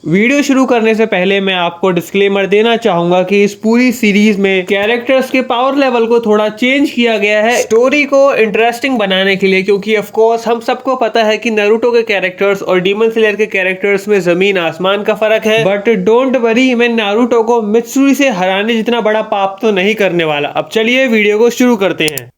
Video शुरू करने से पहले मैं आपको डिस्क्लेमर देना चाहूंगा कि इस पूरी सीरीज में कैरेक्टर्स के पावर लेवल को थोड़ा चेंज किया गया है स्टोरी को इंटरेस्टिंग बनाने के लिए, क्योंकि ऑफ कोर्स हम सबको पता है कि नारुतो के कैरेक्टर्स और डीमन स्लेयर के कैरेक्टर्स में जमीन आसमान का फर्क है। बट डोंट वरी, मैं नारुतो को मित्सुरी से हराने जितना बड़ा पाप तो नहीं करने वाला। अब चलिए वीडियो को शुरू करते हैं।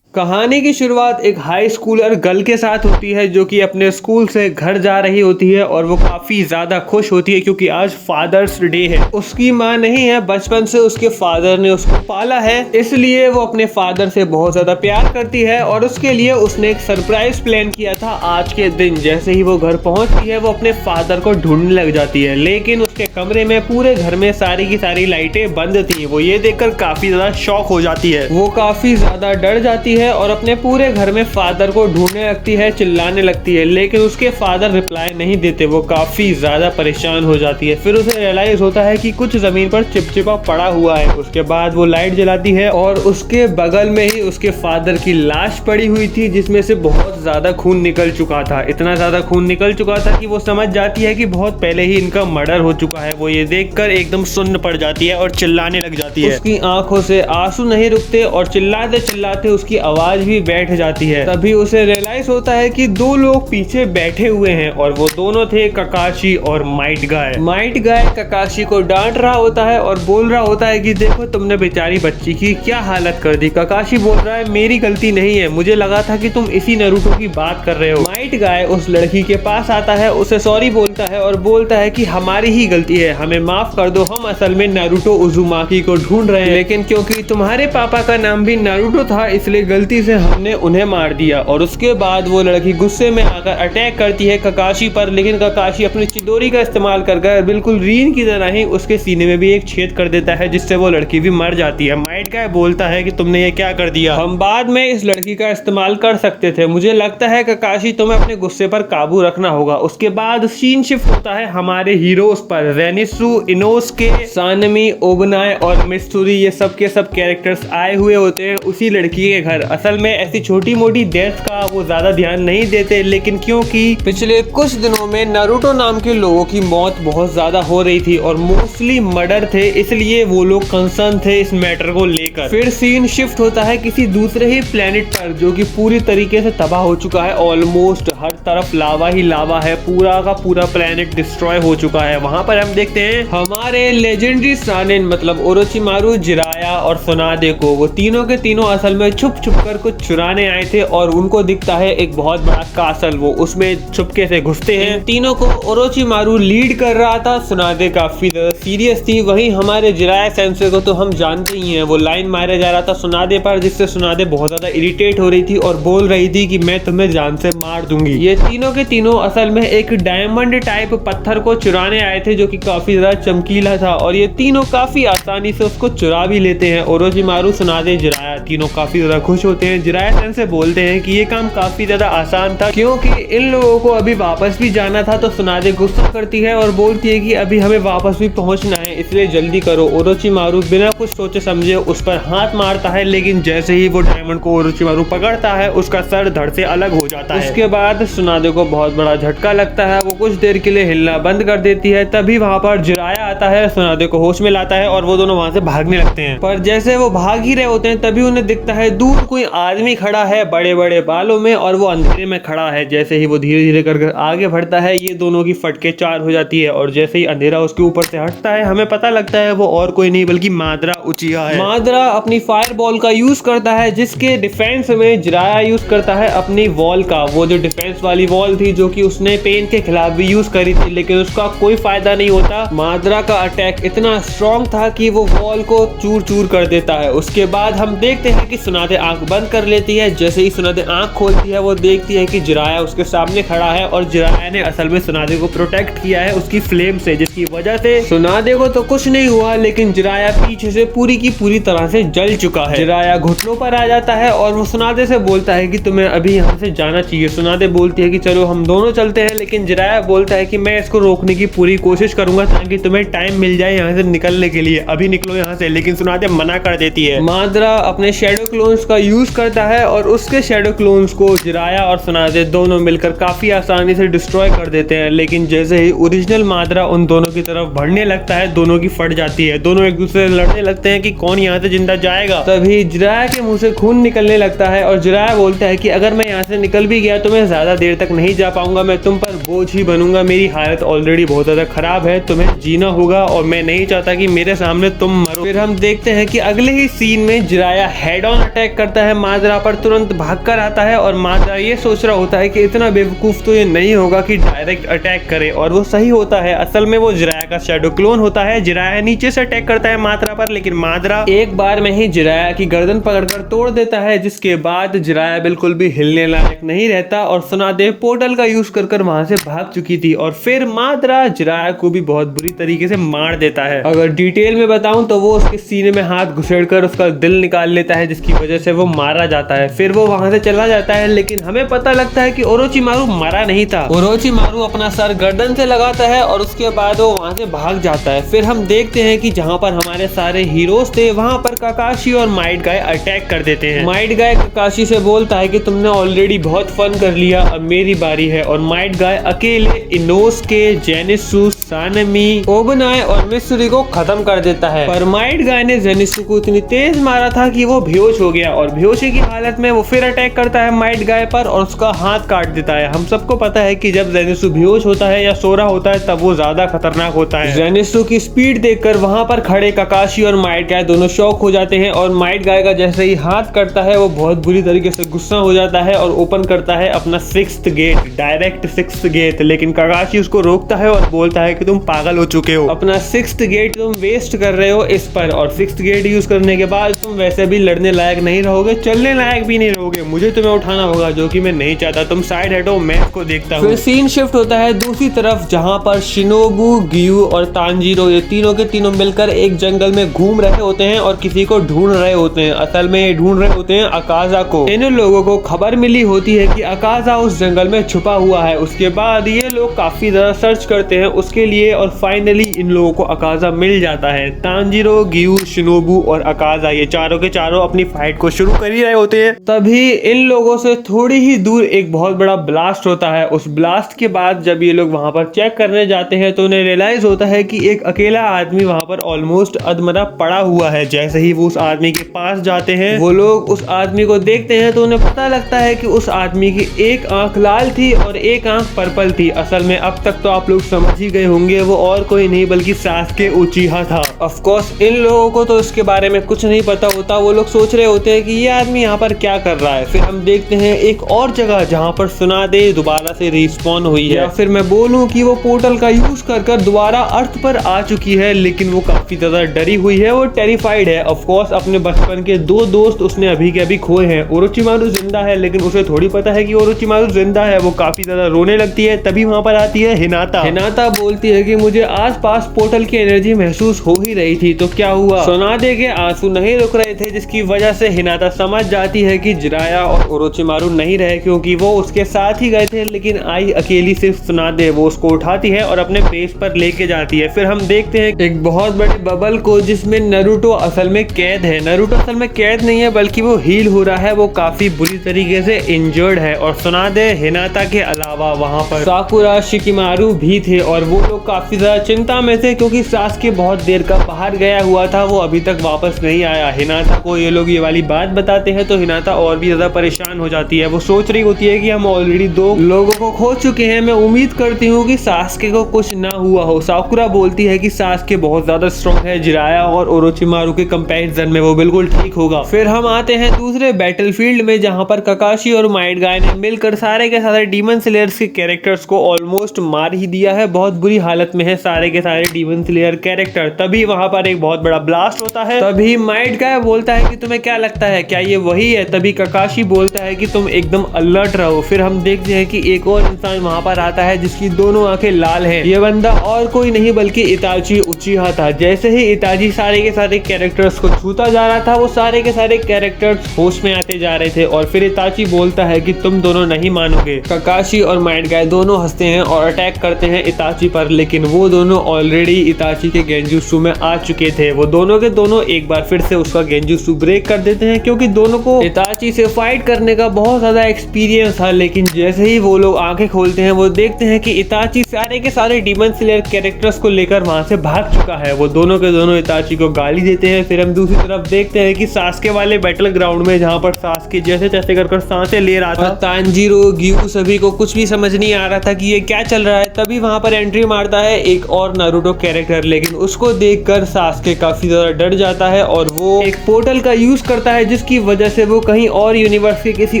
कहानी की शुरुआत एक हाई स्कूलर गर्ल के साथ होती है जो कि अपने स्कूल से घर जा रही होती है और वो काफी ज्यादा खुश होती है क्योंकि आज फादर्स डे है। उसकी माँ नहीं है, बचपन से उसके फादर ने उसको पाला है, इसलिए वो अपने फादर से बहुत ज्यादा प्यार करती है और उसके लिए उसने एक सरप्राइज प्लान किया था। आज के दिन जैसे ही वो घर पहुंचती है वो अपने फादर को ढूंढने लग जाती है, लेकिन उसके कमरे में पूरे घर में सारी की सारी लाइटें बंद थी। वो ये देखकर काफी ज्यादा शॉक हो जाती है, वो काफी ज्यादा डर जाती है और अपने पूरे घर में फादर को ढूंढने लगती है, चिल्लाने लगती है, लेकिन उसके फादर रिप्लाई नहीं देते। वो काफी ज्यादा परेशान हो जाती है। फिर उसे रियलाइज होता है कि कुछ जमीन पर चिपचिपा पड़ा हुआ है। उसके बाद वो लाइट जलाती है और उसके बगल में ही उसके फादर की लाश पड़ी हुई थी जिसमें से बहुत ज्यादा खून निकल चुका था। इतना ज्यादा खून निकल चुका था कि वो समझ जाती है कि बहुत पहले ही इनका मर्डर हो चुका है। वो ये देखकर एकदम सुन्न पड़ जाती है और चिल्लाने लग जाती है। उसकी आंखों से आंसू नहीं रुकते और चिल्लाते चिल्लाते उसकी आवाज भी बैठ जाती है। तभी उसे रियलाइज होता है कि दो लोग पीछे बैठे हुए हैं और वो दोनों थे ककाशी और माइट गाय। माइट गाय ककाशी को डांट रहा होता है और बोल रहा होता है कि देखो तुमने बेचारी बच्ची की क्या हालत कर दी। ककाशी बोल रहा है मेरी गलती नहीं है, मुझे लगा था कि तुम इसी नारुतो की बात कर रहे हो। माइट गाय उस लड़की के पास आता है, उसे सॉरी बोलता है और बोलता है कि हमारी ही गलती है, हमें माफ कर दो, हम असल में नारुतो उजुमाकी को ढूंढ रहे हैं, लेकिन क्योंकि तुम्हारे पापा का नाम भी नारुतो था इसलिए गलती से हमने उन्हें मार दिया। और उसके बाद वो लड़की गुस्से में आकर अटैक करती है ककाशी पर, लेकिन ककाशी अपनी चिदोरी का इस्तेमाल कर बिल्कुल रीन की तरह ही उसके सीने में भी एक छेद कर देता है जिससे वो लड़की भी मर जाती है। माइट गाय बोलता है कि तुमने ये क्या कर दिया, हम बाद में इस लड़की का इस्तेमाल कर सकते थे। मुझे लगता है ककाशी तुम्हें अपने गुस्से पर काबू रखना होगा। उसके बाद सीन शिफ्ट होता है हमारे हीरोज पर। रेनिसु, इनोसुके, सानमी, ओबनाए और मित्सुरी, ये सब के सब कैरेक्टर्स आए हुए होते हैं उसी लड़की के घर। असल में ऐसी छोटी मोटी डेथ का वो ज्यादा ध्यान नहीं देते, लेकिन क्योंकि पिछले कुछ दिनों में नारुतो नाम के लोगों की मौत बहुत ज्यादा हो रही थी और मोस्टली मर्डर थे, इसलिए वो लोग कंसर्न थे इस मैटर को लेकर। फिर सीन शिफ्ट होता है किसी दूसरे ही प्लेनेट पर जो कि पूरी तरीके से तबाह हो चुका है। ऑलमोस्ट हर तरफ लावा ही लावा है, पूरा का पूरा प्लेनेट डिस्ट्रॉय हो चुका है। वहां पर हम देखते हैं हमारे लेजेंडरी सानिन मतलब ओरोचिमारू, जिराया और सुनादे को। वो तीनों के तीनों असल में छुप छुप कर कुछ चुराने आए थे और उनको दिखता है एक बहुत बड़ा कासल, वो उसमें छुपके से घुसते हैं। तीनों को ओरोचिमारू लीड कर रहा था। सुनादे काफी सीरियस थी। वहीं हमारे जिराया सेंसे को तो हम जानते ही हैं, वो लाइन मारे जा रहा था सुनादे पर, जिससे सुनादे बहुत ज्यादा इरिटेट हो रही थी और बोल रही थी कि मैं तुम्हें जान से मार दूंगी। ये तीनों के तीनों असल में एक डायमंड टाइप पत्थर को चुराने आए थे जो कि काफी ज्यादा चमकीला था और ये तीनों काफी आसानी से उसको चुरा भी लेते हैं। ओरोचिमारू, सुनादे, जिराया तीनों काफी ज्यादा खुश होते हैं। जिराया सेंसे बोलते हैं कि ये काम काफी ज्यादा आसान था क्योंकि इन लोगों को अभी वापस भी जाना था। तो सुनादे गुस्सा करती है और बोलती है कि अभी हमें वापस भी पहुंचना है, इसलिए जल्दी करो। ओरोचिमारू बिना कुछ सोचे समझे उस पर हाथ मारता है, लेकिन जैसे ही वो डायमंड को ओरोचिमारू पकड़ता है उसका सर धड़ से अलग हो जाता है। उसके बाद सुनादे को बहुत बड़ा झटका लगता है, वो कुछ देर के लिए हिलना बंद कर देती है। तभी वहां पर जिराया आता है, सुनादे को होश में लाता है और वो दोनों वहां से भागने लगते हैं। पर जैसे वो भाग ही रहे होते हैं तभी उन्हें दिखता है दूर कोई आदमी खड़ा है बड़े बड़े बालों में और वो अंधेरे में खड़ा है। जैसे ही वो धीरे धीरे कर आगे बढ़ता है ये दोनों की फटके चार हो जाती है और जैसे ही अंधेरा उसके ऊपर से हटता है हमें पता लगता है वो और कोई नहीं बल्कि मादरा उचिहा है। मादरा अपनी फायर बॉल का यूज करता है जिसके डिफेंस में जिराया यूज करता है अपनी वॉल का। वो जो डिफेंस वाली वॉल थी जो कि उसने पेन के खिलाफ भी यूज करी थी, लेकिन उसका कोई फायदा नहीं होता। मादरा का अटैक इतना स्ट्रॉन्ग था कि वो वॉल को चूर चूर कर देता है। उसके बाद हम देखते हैं कि सुनादे आंख बंद कर लेती है। जैसे ही सुनादे आंख खोलती है वो देखती है कि जिराया उसके सामने खड़ा है और जिराया ने असल में सुनादे को प्रोटेक्ट किया है उसकी फ्लेम से, जिसकी वजह से सुनादे को तो कुछ नहीं हुआ, लेकिन जिराया पीछे से पूरी की पूरी तरह से जल चुका है। जिराया घुटनों पर आ जाता है और वो सुनादे से बोलता है कि तुम्हें अभी यहाँ से जाना चाहिए। सुनादे बोलती है कि चलो हम दोनों चलते हैं, लेकिन जिराया बोलता है कि मैं इसको रोकने की पूरी कोशिश कोशिश करूंगा ताकि तुम्हें टाइम मिल जाए यहाँ से निकलने के लिए, अभी निकलो यहाँ से। लेकिन सुनादे मना कर देती है। माद्रा अपने शैडो क्लोन्स का यूज करता है और उसके शैडो क्लोन्स को जिराया और सुनादे दोनों मिलकर काफी आसानी से डिस्ट्रॉय कर देते हैं। लेकिन जैसे ही ओरिजिनल माद्रा उन दोनों की तरफ बढ़ने लगता है, दोनों की फट जाती है। दोनों एक दूसरे से लड़ने लगते हैं कि कौन यहाँ से जिंदा जाएगा। तभी जिराया के मुंह से खून निकलने लगता है और जिराया बोलता है कि अगर मैं यहाँ से निकल भी गया तो मैं ज्यादा देर तक नहीं जा पाऊंगा, मैं तुम पर बोझ ही बनूंगा। मेरी हालत ऑलरेडी बहुत ज्यादा खराब है, तुम्हें जीना होगा और मैं नहीं चाहता कि मेरे सामने तुम मरो। फिर हम देखते हैं कि अगले ही सीन में जिराया हेड ऑन अटैक करता है माद्रा पर, तुरंत भागकर आता है और माद्रा ये सोच रहा होता है कि इतना बेवकूफ तो ये नहीं होगा कि डायरेक्ट अटैक करे, और वो सही होता है। असल में वो जिराया का शैडो क्लोन होता है। जिराया नीचे से अटैक करता है माद्रा पर, लेकिन माद्रा एक बार में ही जिराया की गर्दन पकड़कर तोड़ देता है, जिसके बाद जिराया बिल्कुल भी हिलने लायक नहीं रहता और सुनादे पोर्टल का यूज कर वहां से भाग चुकी थी। और फिर माद्रा जिराया को भी बहुत बुरी तरीके से मार देता है। अगर डिटेल में बताऊं तो वो उसके सीने में हाथ घुसेड़कर उसका दिल निकाल लेता है, जिसकी वजह से वो मारा जाता है। फिर वो वहां से चला जाता है, लेकिन हमें पता लगता है कि ओरोचिमारू मरा नहीं था। ओरोचिमारू अपना सर गर्दन से लगाता है और उसके बाद वो वहां से भाग जाता है। फिर हम देखते हैं कि जहां पर हमारे सारे हीरोज थे वहां पर काकाशी और माइट गाय अटैक कर देते हैं। माइट गाय काकाशी से बोलता है कि तुमने ऑलरेडी बहुत फन कर लिया, अब मेरी बारी है। और माइट गाय अकेले इनोसुके, जेनित्सु, सानमी, ओबनाई और मित्सुरी को खत्म कर देता है। पर माइट गाय ने जेनित्सु को इतनी तेज मारा था कि वो बेहोश हो गया और बेहोशी की हालत में वो फिर अटैक करता है माइट गाय पर और उसका हाथ काट देता है। हम सबको पता है कि जब जेनित्सु बेहोश होता है या सो रहा होता है तब वो ज्यादा खतरनाक होता है। जेनित्सु की स्पीड देखकर वहां पर खड़े काकाशी और माइट गाय दोनों शॉक हो जाते हैं और माइट गाय का जैसे ही हाथ कटता है वो बहुत बुरी तरीके से गुस्सा हो जाता है और ओपन करता है अपना 6th gate, direct 6th gate. लेकिन काकाशी उसको रोकता है और बोलता है कि तुम पागल हो चुके हो, अपना 6th गेट तुम वेस्ट कर रहे हो इस पर, और 6th गेट यूज करने के बाद तुम वैसे भी लड़ने लायक नहीं रहोगे, चलने लायक भी नहीं रहोगे, मुझे तुम्हें उठाना होगा, जो कि मैं नहीं चाहता। तुम साइड हटो, मैं इसको देखता हूँ। फिर सीन शिफ्ट होता है दूसरी तरफ, जहाँ पर शिनोबु, गियू और तांजीरो ये तीनों के तीनों मिलकर एक जंगल में घूम रहे होते हैं और किसी को ढूंढ रहे होते हैं। असल में ये ढूंढ रहे होते हैं अकाजा को। इन लोगों को खबर मिली होती है कि अकाजा उस जंगल में छुपा हुआ है। उसके बाद ये लोग काफी ज्यादा सर्च करते हैं उसके लिए और फाइनली इन लोगों को अकाजा मिल जाता है। तांजीरो, गियू, शिनोबु और अकाजा ये चारों के चारों अपनी फाइट को शुरू कर ही रहे होते हैं। तभी इन लोगों से थोड़ी ही दूर एक बहुत बड़ा ब्लास्ट होता है। उस ब्लास्ट के बाद जब ये लोग वहां पर चेक करने जाते हैं तो उन्हें रियलाइज होता है कि एक अकेला आदमी वहां पर ऑलमोस्ट अधमरा पड़ा हुआ है। जैसे ही वो उस आदमी के पास जाते हैं, वो लोग उस आदमी को देखते हैं तो उन्हें पता लगता है कि उस आदमी की एक आंख लाल थी और एक आंख पर्पल थी। असल में अब तक तो आप लोग समझ ही गए होंगे, वो और कोई नहीं बल्कि सासुके उचिहा था। ऑफ कोर्स इन लोगों को तो इसके बारे में कुछ नहीं पता होता। वो लोग सोच रहे होते हैं कि ये आदमी यहाँ पर क्या कर रहा है। फिर हम देखते हैं एक और जगह जहाँ पर सुनादे दोबारा से रिस्पॉन हुई है, या फिर मैं बोलूँ कि वो पोर्टल का यूज कर दोबारा अर्थ पर आ चुकी है। लेकिन वो काफी ज्यादा डरी हुई है, वो टेरिफाइड है। ऑफ कोर्स अपने बचपन के 2 दोस्त उसने अभी के अभी खोए हैं। ओरोचिमारू जिंदा है, लेकिन उसे थोड़ी पता है कि ओरोचिमारू जिंदा है। वो काफी ज्यादा रोने लगती है। तभी वहां पर आती है हिनाता। हिनाता बोलती है कि मुझे आसपास पोर्टल की एनर्जी महसूस हो ही रही थी, तो क्या हुआ? सुनादे के आंसू नहीं रुक रहे थे, जिसकी वजह से हिनाता समझ जाती है कि जिराया और ओरोचिमारू नहीं रहे, क्योंकि वो उसके साथ ही गए थे। लेकिन आई अकेली सिर्फ सुनादे। वो उसको उठाती है और अपने बेस पर लेके जाती है। फिर हम देखते हैं एक बहुत बड़ी बबल को, जिसमें नारुतो असल में कैद है। नारुतो असल में कैद नहीं है बल्कि वो हील हो रहा है। वो काफी बुरी तरीके से इंजर्ड है। और सुनादे, हिनाता के अलावा वहां पर साकुरा, शिकिमारू भी थे और वो लोग काफी ज्यादा चिंता में थे, क्योंकि सासुके बहुत देर का बाहर गया हुआ था, वो अभी तक वापस नहीं आया। हिनाता को ये लोग ये वाली बात बताते हैं तो हिनाता और भी ज्यादा परेशान हो जाती है। वो सोच रही होती है कि हम ऑलरेडी 2 लोगों को खो चुके हैं, मैं उम्मीद करती हूँ कि सासुके को कुछ ना हुआ हो। साकुरा बोलती है कि सासुके बहुत ज्यादा स्ट्रॉन्ग है, जिराया और ओरोचिमारू के कंपैरिजन में वो बिल्कुल ठीक होगा। फिर हम आते हैं दूसरे बैटलफील्ड में, जहां पर काकाशी और माइट गाय ने मिलकर सारे के सारे डीमन स्लेयर्स के कैरेक्टर्स को ऑलमोस्ट मार ही दिया है। बहुत बुरी हालत में है सारे के सारे डीमन स्लेयर कैरेक्टर। तभी वहां पर एक बहुत बड़ा ब्लास्ट होता है। तभी माइट गाय बोलता है कि तुम्हें क्या लगता है, क्या ये वही है? तभी काकाशी बोलता है कि तुम एकदम अलर्ट रहो। फिर हम देखते हैं कि एक और इंसान वहां पर आता है जिसकी दोनों आंखें लाल हैं। ये बंदा और कोई नहीं बल्कि इताची उचिहा था। जैसे ही इताची सारे के सारे कैरेक्टर्स को छूता जा रहा था, वो सारे के सारे कैरेक्टर्स होश में आते जा रहे थे। और फिर इताची बोलता है कि तुम दोनों नहीं मानोगे। काकाशी और माइट गाय दोनों हंसते हैं और अटैक करते हैं इताची पर, लेकिन वो दोनों ऑलरेडी इताची के गेंजुत्सु में आ चुके थे। वो दोनों के दोनों एक बार फिर से उसका गेंजुत्सु ब्रेक कर देते हैं क्योंकि दोनों को इताची से फाइट करने का बहुत ज्यादा एक्सपीरियंस था। लेकिन जैसे ही वो लोग आंखें खोलते हैं वो देखते हैं कि इताची सारे के सारे डीमन स्लेयर कैरेक्टर्स को लेकर वहां से भाग चुका है। वो दोनों के दोनों इताची को गाली देते हैं। फिर हम दूसरी तरफ देखते हैं कि सास्के वाले बैटल ग्राउंड में जहां पर सास्के जैसे तैसे कर सांसें ले रहा था, तांजीरो ग्यू सभी को कुछ भी समझ नहीं आ रहा था कि ये क्या चल रहा है। तभी वहां पर एंट्री मारता है एक और नारुतो कैरेक्टर, लेकिन उसको देखकर सास्के काफी ज्यादा डर जाता है और वो एक पोर्टल का यूज करता है जिसकी वजह से वो कहीं और यूनिवर्स के किसी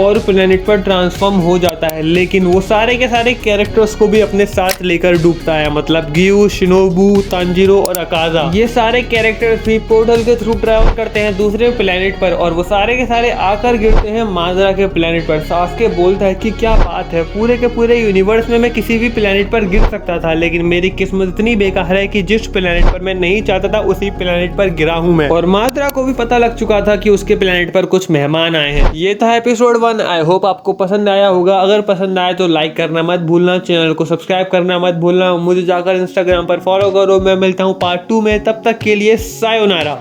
और प्लेनेट पर ट्रांसफॉर्म हो जाता है। लेकिन वो सारे के सारे कैरेक्टर्स को भी अपने साथ लेकर डूबता है, मतलब ग्यू, शिनोबू, तांजीरो और अकाजा। ये सारे कैरेक्टर्स भी पोर्टल के थ्रू ट्रैवल करते हैं दूसरे प्लेनेट पर और वो सारे के सारे आकर गिरते हैं माजरा के प्लेनेट पर। सास्के बोलता है कि क्या बात है, पूरे के पूरे यूनिवर्स में मैं किसी भी प्लेनेट पर गिर सकता था, लेकिन मेरी किस्मत इतनी बेकार है कि जिस प्लेनेट पर मैं नहीं चाहता था उसी प्लेनेट पर गिरा हूं मैं। और माजरा को भी पता लग चुका था कि उसके प्लेनेट पर कुछ मेहमान आए हैं। ये था एपिसोड 1। आई होप आपको पसंद आया होगा। अगर पसंद आया तो लाइक करना मत भूलना, चैनल को सब्सक्राइब करना मत भूलना, मुझे जाकर इंस्टाग्राम पर फॉलो करो। मैं मिलता हूँ पार्ट 2 में, तब तक के लिए सायोनारा।